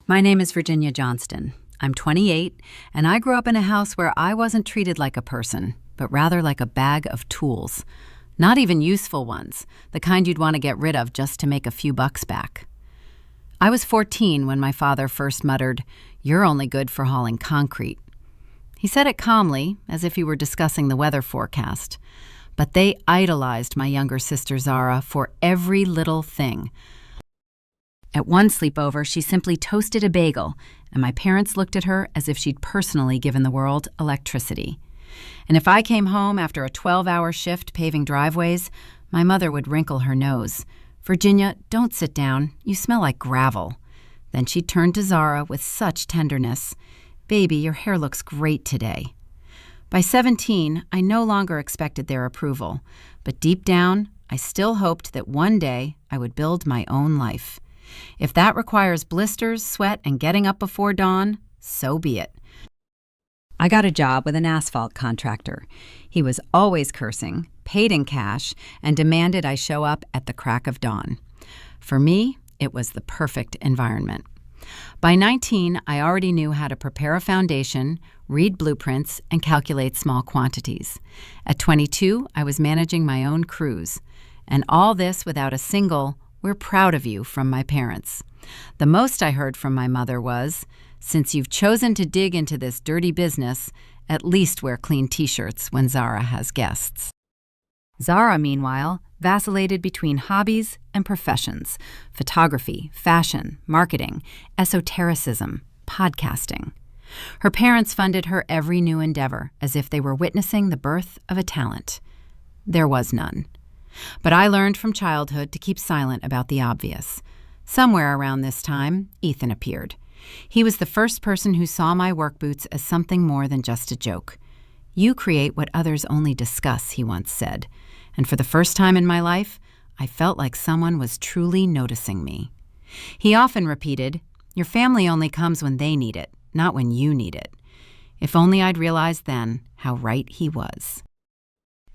My name is Virginia Johnston. I'm 28, and I grew up in a house where I wasn't treated like a person, but rather like a bag of tools. Not even useful ones, the kind you'd want to get rid of just to make a few bucks back. I was 14 when my father first muttered, "You're only good for hauling concrete." He said it calmly, as if he were discussing the weather forecast. But they idolized my younger sister Zara for every little thing. At one sleepover, she simply toasted a bagel, and my parents looked at her as if she'd personally given the world electricity. And if I came home after a 12-hour shift paving driveways, my mother would wrinkle her nose. "Virginia, don't sit down. You smell like gravel." Then she'd turn to Zara with such tenderness. "Baby, your hair looks great today." By 17, I no longer expected their approval, but deep down, I still hoped that one day I would build my own life. If that requires blisters, sweat, and getting up before dawn, so be it. I got a job with an asphalt contractor. He was always cursing, paid in cash, and demanded I show up at the crack of dawn. For me, it was the perfect environment. By 19, I already knew how to prepare a foundation, read blueprints, and calculate small quantities. At 22, I was managing my own crews. And all this without a single, "We're proud of you," from my parents. The most I heard from my mother was, "Since you've chosen to dig into this dirty business, at least wear clean t-shirts when Zara has guests." Zara, meanwhile, vacillated between hobbies and professions: photography, fashion, marketing, esotericism, podcasting. Her parents funded her every new endeavor as if they were witnessing the birth of a talent. There was none. But I learned from childhood to keep silent about the obvious. Somewhere around this time, Ethan appeared. He was the first person who saw my work boots as something more than just a joke. "You create what others only discuss," he once said. And for the first time in my life, I felt like someone was truly noticing me. He often repeated, "Your family only comes when they need it, not when you need it." If only I'd realized then how right he was.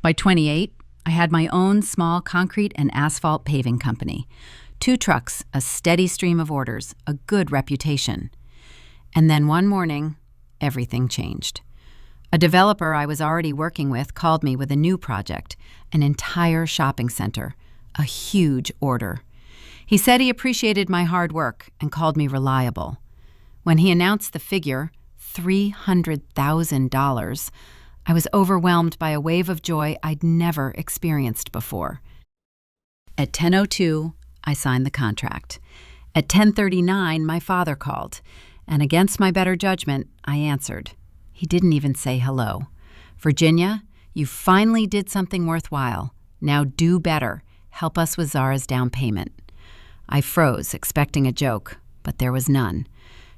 By 28, I had my own small concrete and asphalt paving company. 2 trucks, a steady stream of orders, a good reputation. And then one morning, everything changed. A developer I was already working with called me with a new project, an entire shopping center, a huge order. He said he appreciated my hard work and called me reliable. When he announced the figure, $300,000, I was overwhelmed by a wave of joy I'd never experienced before. At 10:02, I signed the contract. At 10:39, my father called, and against my better judgment, I answered. He didn't even say hello. "Virginia, you finally did something worthwhile. Now do better. Help us with Zara's down payment." I froze, expecting a joke, but there was none.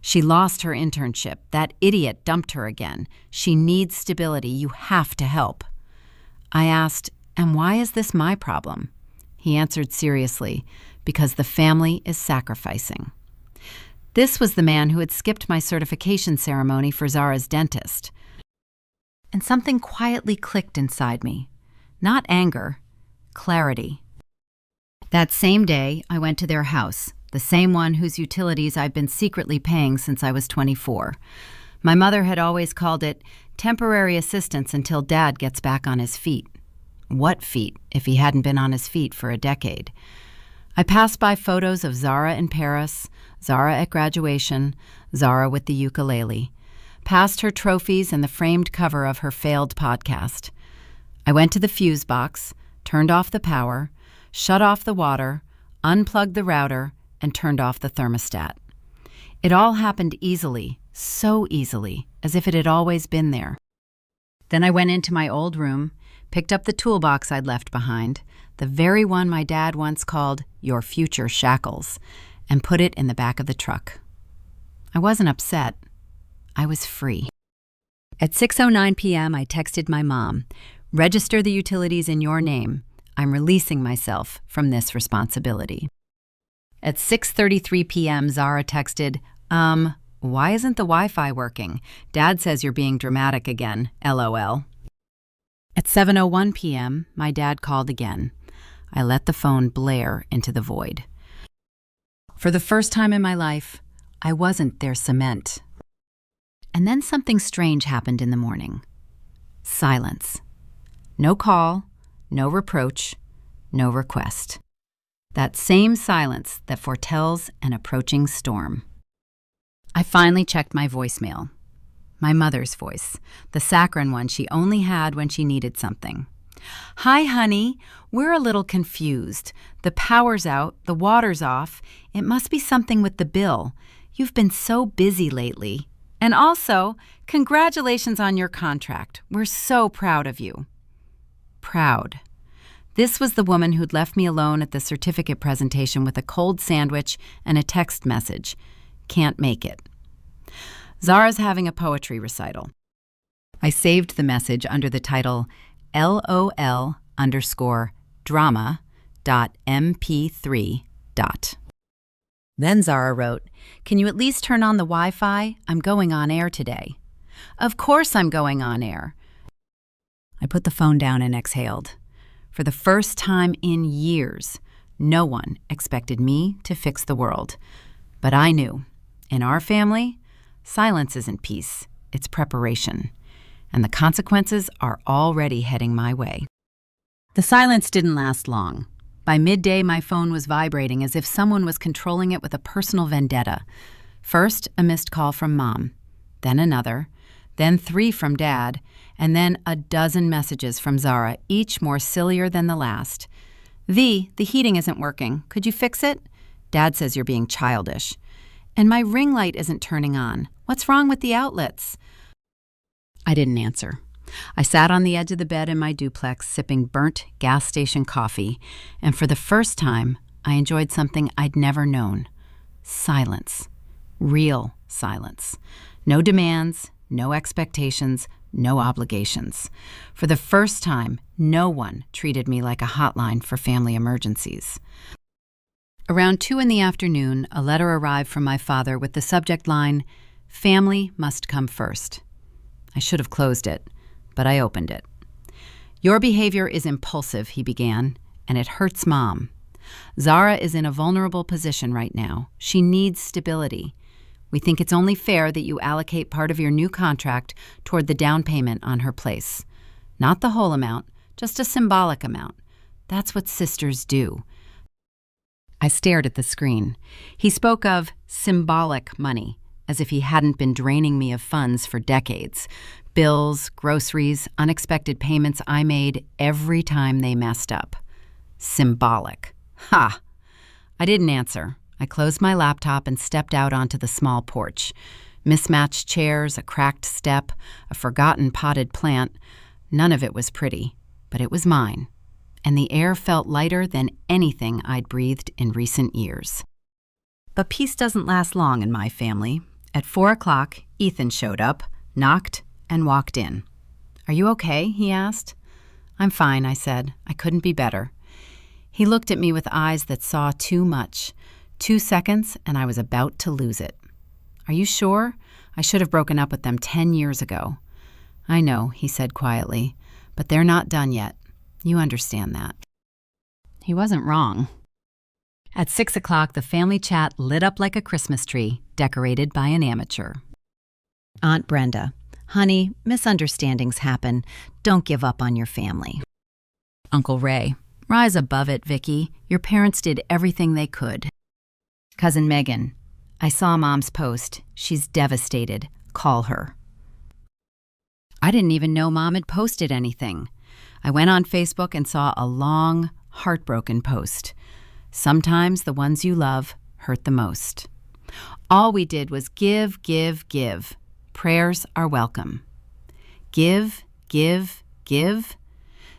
"She lost her internship. That idiot dumped her again. She needs stability. You have to help." I asked, "And why is this my problem?" He answered seriously, "Because the family is sacrificing." This was the man who had skipped my certification ceremony for Zara's dentist. And something quietly clicked inside me. Not anger, clarity. That same day, I went to their house, the same one whose utilities I've been secretly paying since I was 24. My mother had always called it temporary assistance until Dad gets back on his feet. What feet, if he hadn't been on his feet for a decade? I passed by photos of Zara in Paris, Zara at graduation, Zara with the ukulele, past her trophies and the framed cover of her failed podcast. I went to the fuse box, turned off the power, shut off the water, unplugged the router, and turned off the thermostat. It all happened easily, so easily, as if it had always been there. Then I went into my old room, picked up the toolbox I'd left behind, the very one my dad once called "your future shackles," and put it in the back of the truck. I wasn't upset. I was free. At 6:09 p.m., I texted my mom, "Register the utilities in your name. I'm releasing myself from this responsibility." At 6:33 p.m., Zara texted, "Why isn't the Wi-Fi working? Dad says you're being dramatic again, LOL." At 7:01 p.m., my dad called again. I let the phone blare into the void. For the first time in my life, I wasn't their cement. And then something strange happened in the morning. Silence. No call, no reproach, no request. That same silence that foretells an approaching storm. I finally checked my voicemail. My mother's voice, the saccharine one she only had when she needed something. "Hi, honey. We're a little confused. The power's out, the water's off. It must be something with the bill. You've been so busy lately. And also, congratulations on your contract. We're so proud of you." Proud. This was the woman who'd left me alone at the certificate presentation with a cold sandwich and a text message. Can't make it. Zara's having a poetry recital. I saved the message under the title LOL_drama.mp3. Then Zara wrote, "Can you at least turn on the Wi-Fi? I'm going on air today." Of course I'm going on air. I put the phone down and exhaled. For the first time in years, no one expected me to fix the world. But I knew, in our family, silence isn't peace, it's preparation. And the consequences are already heading my way. The silence didn't last long. By midday, my phone was vibrating as if someone was controlling it with a personal vendetta. First, a missed call from Mom, then another, then 3 from Dad, and then a dozen messages from Zara, each more sillier than the last. "The heating isn't working. Could you fix it? Dad says you're being childish. And my ring light isn't turning on. What's wrong with the outlets?" I didn't answer. I sat on the edge of the bed in my duplex, sipping burnt gas station coffee, and for the first time, I enjoyed something I'd never known. Silence. Real silence. No demands, no expectations, no obligations. For the first time, no one treated me like a hotline for family emergencies. Around 2 in the afternoon, a letter arrived from my father with the subject line, "Family must come first." I should have closed it, but I opened it. "Your behavior is impulsive," he began, "and it hurts Mom. Zara is in a vulnerable position right now. She needs stability. We think it's only fair that you allocate part of your new contract toward the down payment on her place. Not the whole amount, just a symbolic amount. That's what sisters do." I stared at the screen. He spoke of symbolic money, as if he hadn't been draining me of funds for decades. Bills, groceries, unexpected payments I made every time they messed up. Symbolic. Ha! I didn't answer. I closed my laptop and stepped out onto the small porch. Mismatched chairs, a cracked step, a forgotten potted plant. None of it was pretty, but it was mine. And the air felt lighter than anything I'd breathed in recent years. But peace doesn't last long in my family. At 4 o'clock, Ethan showed up, knocked, and walked in. "Are you okay?" he asked. "I'm fine," I said. I couldn't be better. He looked at me with eyes that saw too much. 2 seconds, and I was about to lose it. "Are you sure? I should have broken up with them 10 years ago." "I know," he said quietly, "but they're not done yet. You understand that." He wasn't wrong. At 6 o'clock, the family chat lit up like a Christmas tree, decorated by an amateur. Aunt Brenda, "Honey, misunderstandings happen. Don't give up on your family." Uncle Ray, "Rise above it, Vicky. Your parents did everything they could." Cousin Megan, "I saw Mom's post. She's devastated. Call her." I didn't even know Mom had posted anything. I went on Facebook and saw a long, heartbroken post. Sometimes the ones you love hurt the most. All we did was give, give, give. Prayers are welcome. Give, give, give.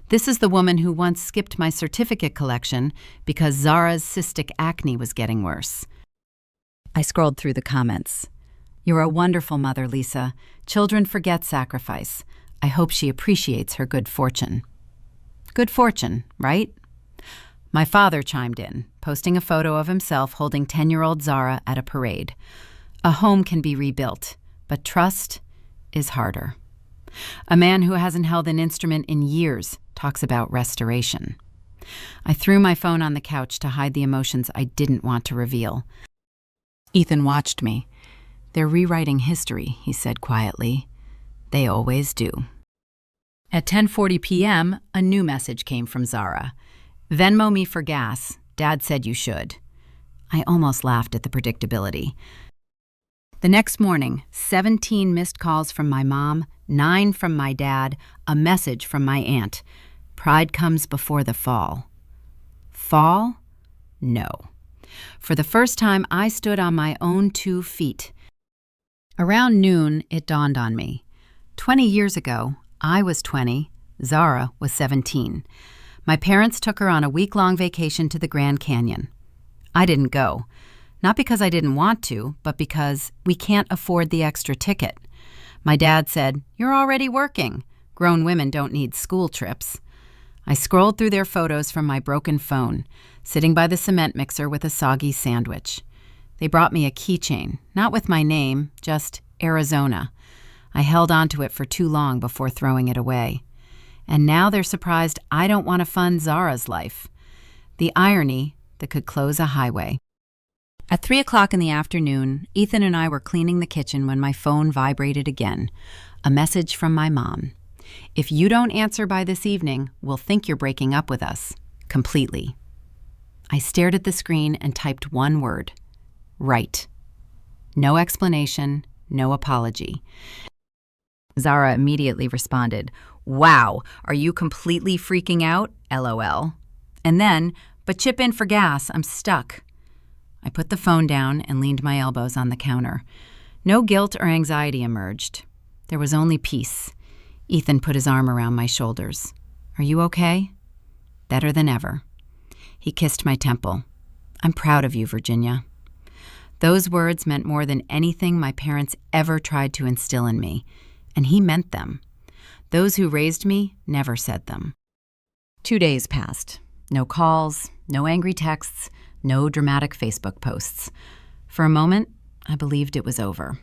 This is the woman who once skipped my certificate collection because Zara's cystic acne was getting worse. I scrolled through the comments. "You're a wonderful mother, Lisa. Children forget sacrifice. I hope she appreciates her good fortune." Good fortune, right? My father chimed in, posting a photo of himself holding 10-year-old Zara at a parade. A home can be rebuilt, but trust is harder. A man who hasn't held an instrument in years talks about restoration. I threw my phone on the couch to hide the emotions I didn't want to reveal. Ethan watched me. "They're rewriting history," he said quietly. "They always do." At 10:40 p.m., a new message came from Zara. "Venmo me for gas. Dad said you should." I almost laughed at the predictability. The next morning, 17 missed calls from my mom, 9 from my dad, a message from my aunt. Pride comes before the fall. Fall? No. For the first time, I stood on my own 2 feet. Around noon, it dawned on me. 20 years ago, I was 20, Zara was 17. My parents took her on a week-long vacation to the Grand Canyon. I didn't go. Not because I didn't want to, but because we can't afford the extra ticket. My dad said, "You're already working. Grown women don't need school trips." I scrolled through their photos from my broken phone, sitting by the cement mixer with a soggy sandwich. They brought me a keychain, not with my name, just Arizona. I held onto it for too long before throwing it away. And now they're surprised I don't want to fund Zara's life. The irony that could close a highway. At 3 o'clock in the afternoon, Ethan and I were cleaning the kitchen when my phone vibrated again. A message from my mom. "If you don't answer by this evening, we'll think you're breaking up with us. Completely." I stared at the screen and typed one word. Right. No explanation, no apology. Zara immediately responded, "Wow, are you completely freaking out? LOL. And then, "But chip in for gas, I'm stuck." I put the phone down and leaned my elbows on the counter. No guilt or anxiety emerged. There was only peace. Ethan put his arm around my shoulders. "Are you okay?" "Better than ever." He kissed my temple. "I'm proud of you, Virginia." Those words meant more than anything my parents ever tried to instill in me, and he meant them. Those who raised me never said them. 2 days passed. No calls, no angry texts, no dramatic Facebook posts. For a moment, I believed it was over.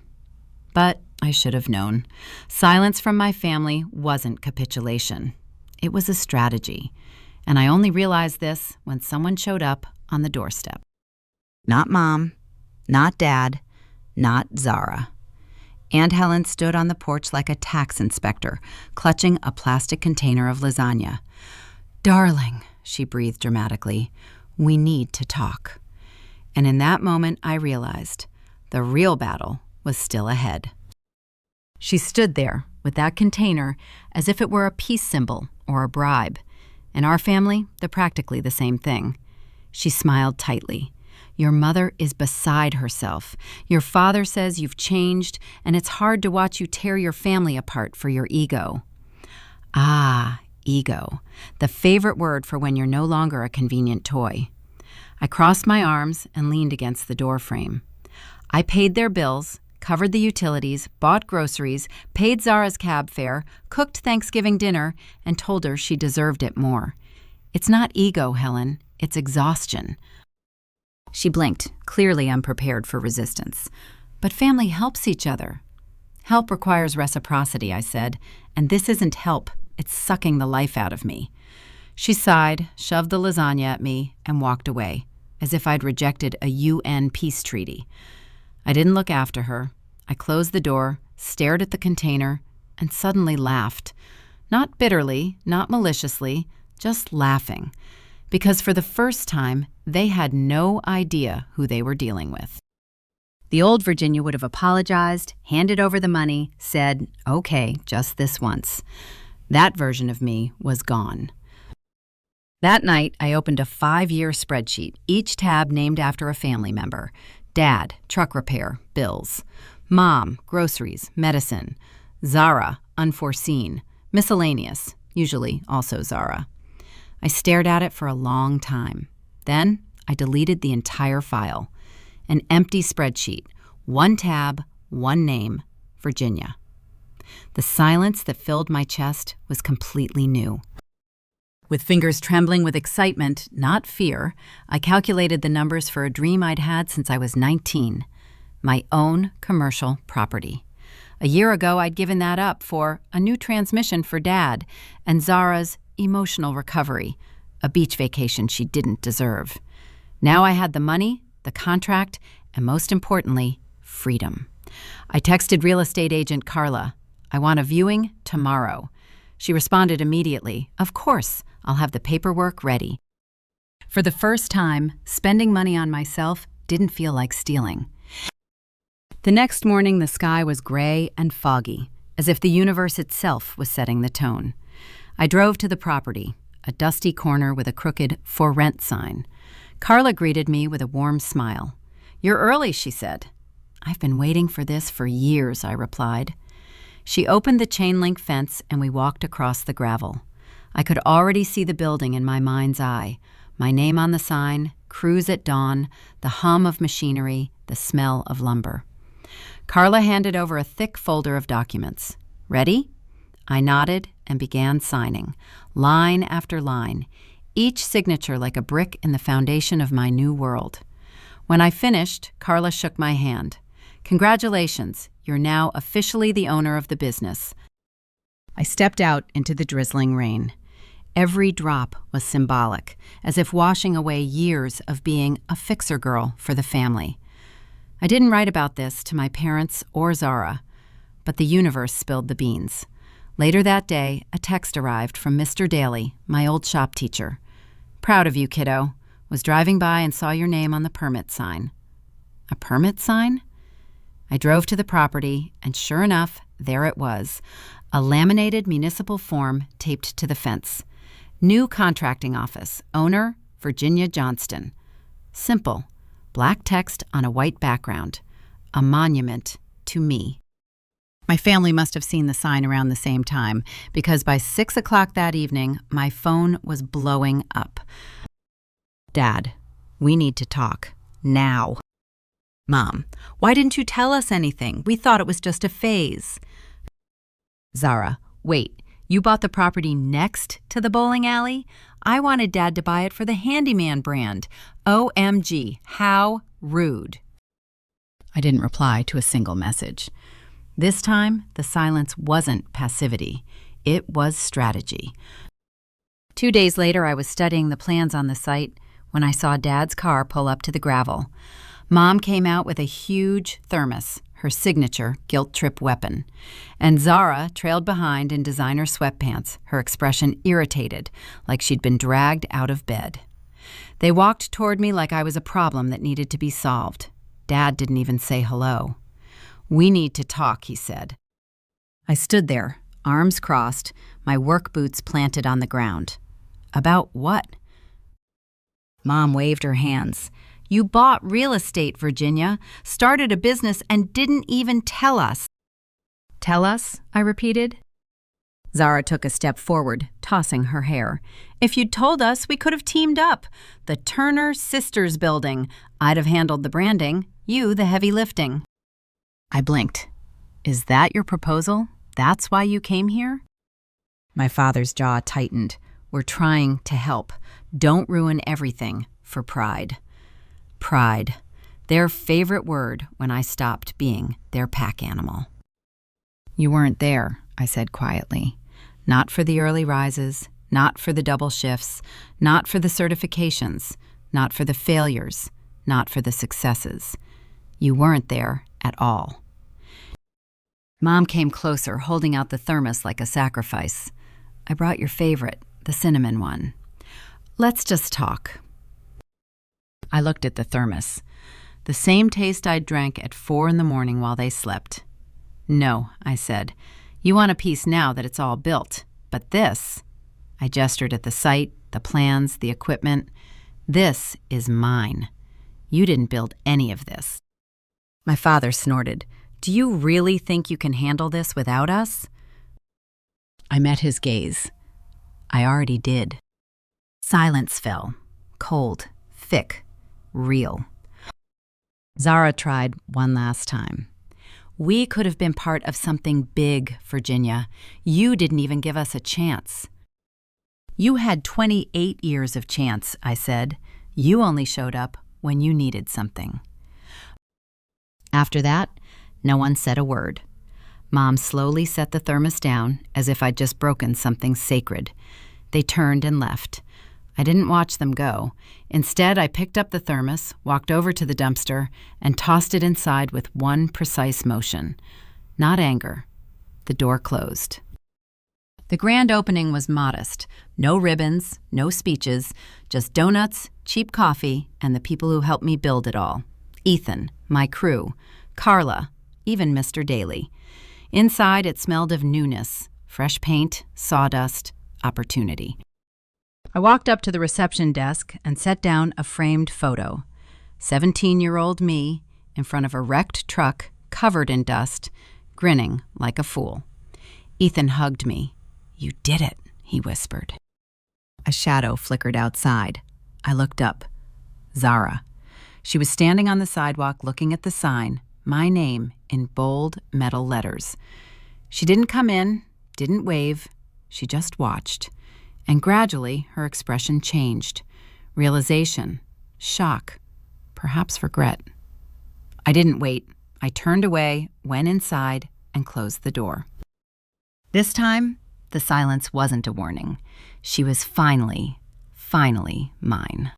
But I should have known. Silence from my family wasn't capitulation. It was a strategy. And I only realized this when someone showed up on the doorstep. Not Mom, not Dad, not Zara. Aunt Helen stood on the porch like a tax inspector, clutching a plastic container of lasagna. "Darling," she breathed dramatically, "we need to talk." And in that moment, I realized the real battle was still ahead. She stood there with that container as if it were a peace symbol or a bribe. In our family, they're practically the same thing. She smiled tightly. "Your mother is beside herself. Your father says you've changed, and it's hard to watch you tear your family apart for your ego." Ah, ego. The favorite word for when you're no longer a convenient toy. I crossed my arms and leaned against the doorframe. I paid their bills, covered the utilities, bought groceries, paid Zara's cab fare, cooked Thanksgiving dinner, and told her she deserved it more. It's not ego, Helen. It's exhaustion. She blinked, clearly unprepared for resistance. "But family helps each other." "Help requires reciprocity," I said, "and this isn't help. It's sucking the life out of me." She sighed, shoved the lasagna at me, and walked away, as if I'd rejected a UN peace treaty. I didn't look after her. I closed the door, stared at the container, and suddenly laughed. Not bitterly, not maliciously, just laughing. Because for the first time, they had no idea who they were dealing with. The old Virginia would have apologized, handed over the money, said, "Okay, just this once." That version of me was gone. That night, I opened a 5-year spreadsheet, each tab named after a family member. Dad, truck repair, bills. Mom, groceries, medicine. Zara, unforeseen. Miscellaneous, usually also Zara. I stared at it for a long time. Then I deleted the entire file. An empty spreadsheet, one tab, one name, Virginia. The silence that filled my chest was completely new. With fingers trembling with excitement, not fear, I calculated the numbers for a dream I'd had since I was 19. My own commercial property. A year ago, I'd given that up for a new transmission for Dad and Zara's emotional recovery, a beach vacation she didn't deserve. Now I had the money, the contract, and most importantly, freedom. I texted real estate agent Carla, "I want a viewing tomorrow." She responded immediately, "Of course, I'll have the paperwork ready." For the first time, spending money on myself didn't feel like stealing. The next morning, the sky was gray and foggy, as if the universe itself was setting the tone. I drove to the property, a dusty corner with a crooked "For Rent" sign. Carla greeted me with a warm smile. "You're early," she said. "I've been waiting for this for years," I replied. She opened the chain-link fence and we walked across the gravel. I could already see the building in my mind's eye. My name on the sign, cruise at dawn, the hum of machinery, the smell of lumber. Carla handed over a thick folder of documents. "Ready?" I nodded and began signing, line after line, each signature like a brick in the foundation of my new world. When I finished, Carla shook my hand. "Congratulations, you're now officially the owner of the business." I stepped out into the drizzling rain. Every drop was symbolic, as if washing away years of being a fixer girl for the family. I didn't write about this to my parents or Zara, but the universe spilled the beans. Later that day, a text arrived from Mr. Daly, my old shop teacher. "Proud of you, kiddo. Was driving by and saw your name on the permit sign." A permit sign? I drove to the property, and sure enough, there it was, a laminated municipal form taped to the fence. "New contracting office. Owner, Virginia Johnston." Simple. Black text on a white background. A monument to me. My family must have seen the sign around the same time, because by 6 o'clock that evening, my phone was blowing up. "Dad, we need to talk. Now." "Mom, why didn't you tell us anything? We thought it was just a phase." "Zara, wait, you bought the property next to the bowling alley? I wanted Dad to buy it for the Handyman brand. OMG, how rude." I didn't reply to a single message. This time, the silence wasn't passivity. It was strategy. 2 days later, I was studying the plans on the site when I saw Dad's car pull up to the gravel. Mom came out with a huge thermos, her signature guilt-trip weapon. And Zara trailed behind in designer sweatpants, her expression irritated, like she'd been dragged out of bed. They walked toward me like I was a problem that needed to be solved. Dad didn't even say hello. "We need to talk," he said. I stood there, arms crossed, my work boots planted on the ground. "About what?" Mom waved her hands. "You bought real estate, Virginia, started a business and didn't even tell us." "Tell us?" I repeated. Zara took a step forward, tossing her hair. "If you'd told us, we could have teamed up. The Turner Sisters building. I'd have handled the branding, you the heavy lifting." I blinked. "Is that your proposal? That's why you came here?" My father's jaw tightened. "We're trying to help. Don't ruin everything for pride." Pride. Their favorite word when I stopped being their pack animal. "You weren't there," I said quietly. "Not for the early rises, not for the double shifts, not for the certifications, not for the failures, not for the successes. You weren't there at all." Mom came closer, holding out the thermos like a sacrifice. "I brought your favorite, the cinnamon one. Let's just talk." I looked at the thermos. The same taste I'd drank at 4 a.m. while they slept. "No," I said. "You want a piece now that it's all built. But this," I gestured at the site, the plans, the equipment, "this is mine. You didn't build any of this." My father snorted. "Do you really think you can handle this without us?" I met his gaze. I already did. Silence fell. Cold, thick, real. Zara tried one last time. "We could have been part of something big, Virginia. You didn't even give us a chance." "You had 28 years of chance," I said. "You only showed up when you needed something." After that, no one said a word. Mom slowly set the thermos down as if I'd just broken something sacred. They turned and left. I didn't watch them go. Instead, I picked up the thermos, walked over to the dumpster, and tossed it inside with one precise motion. Not anger. The door closed. The grand opening was modest. No ribbons, no speeches, just donuts, cheap coffee, and the people who helped me build it all. Ethan, my crew, Carla, even Mr. Daly. Inside, it smelled of newness, fresh paint, sawdust, opportunity. I walked up to the reception desk and set down a framed photo. 17-year-old me in front of a wrecked truck covered in dust, grinning like a fool. Ethan hugged me. "You did it," he whispered. A shadow flickered outside. I looked up. Zara. She was standing on the sidewalk looking at the sign, my name in bold metal letters. She didn't come in, didn't wave. She just watched. And gradually, her expression changed. Realization, shock, perhaps regret. I didn't wait. I turned away, went inside, and closed the door. This time, the silence wasn't a warning. She was finally mine.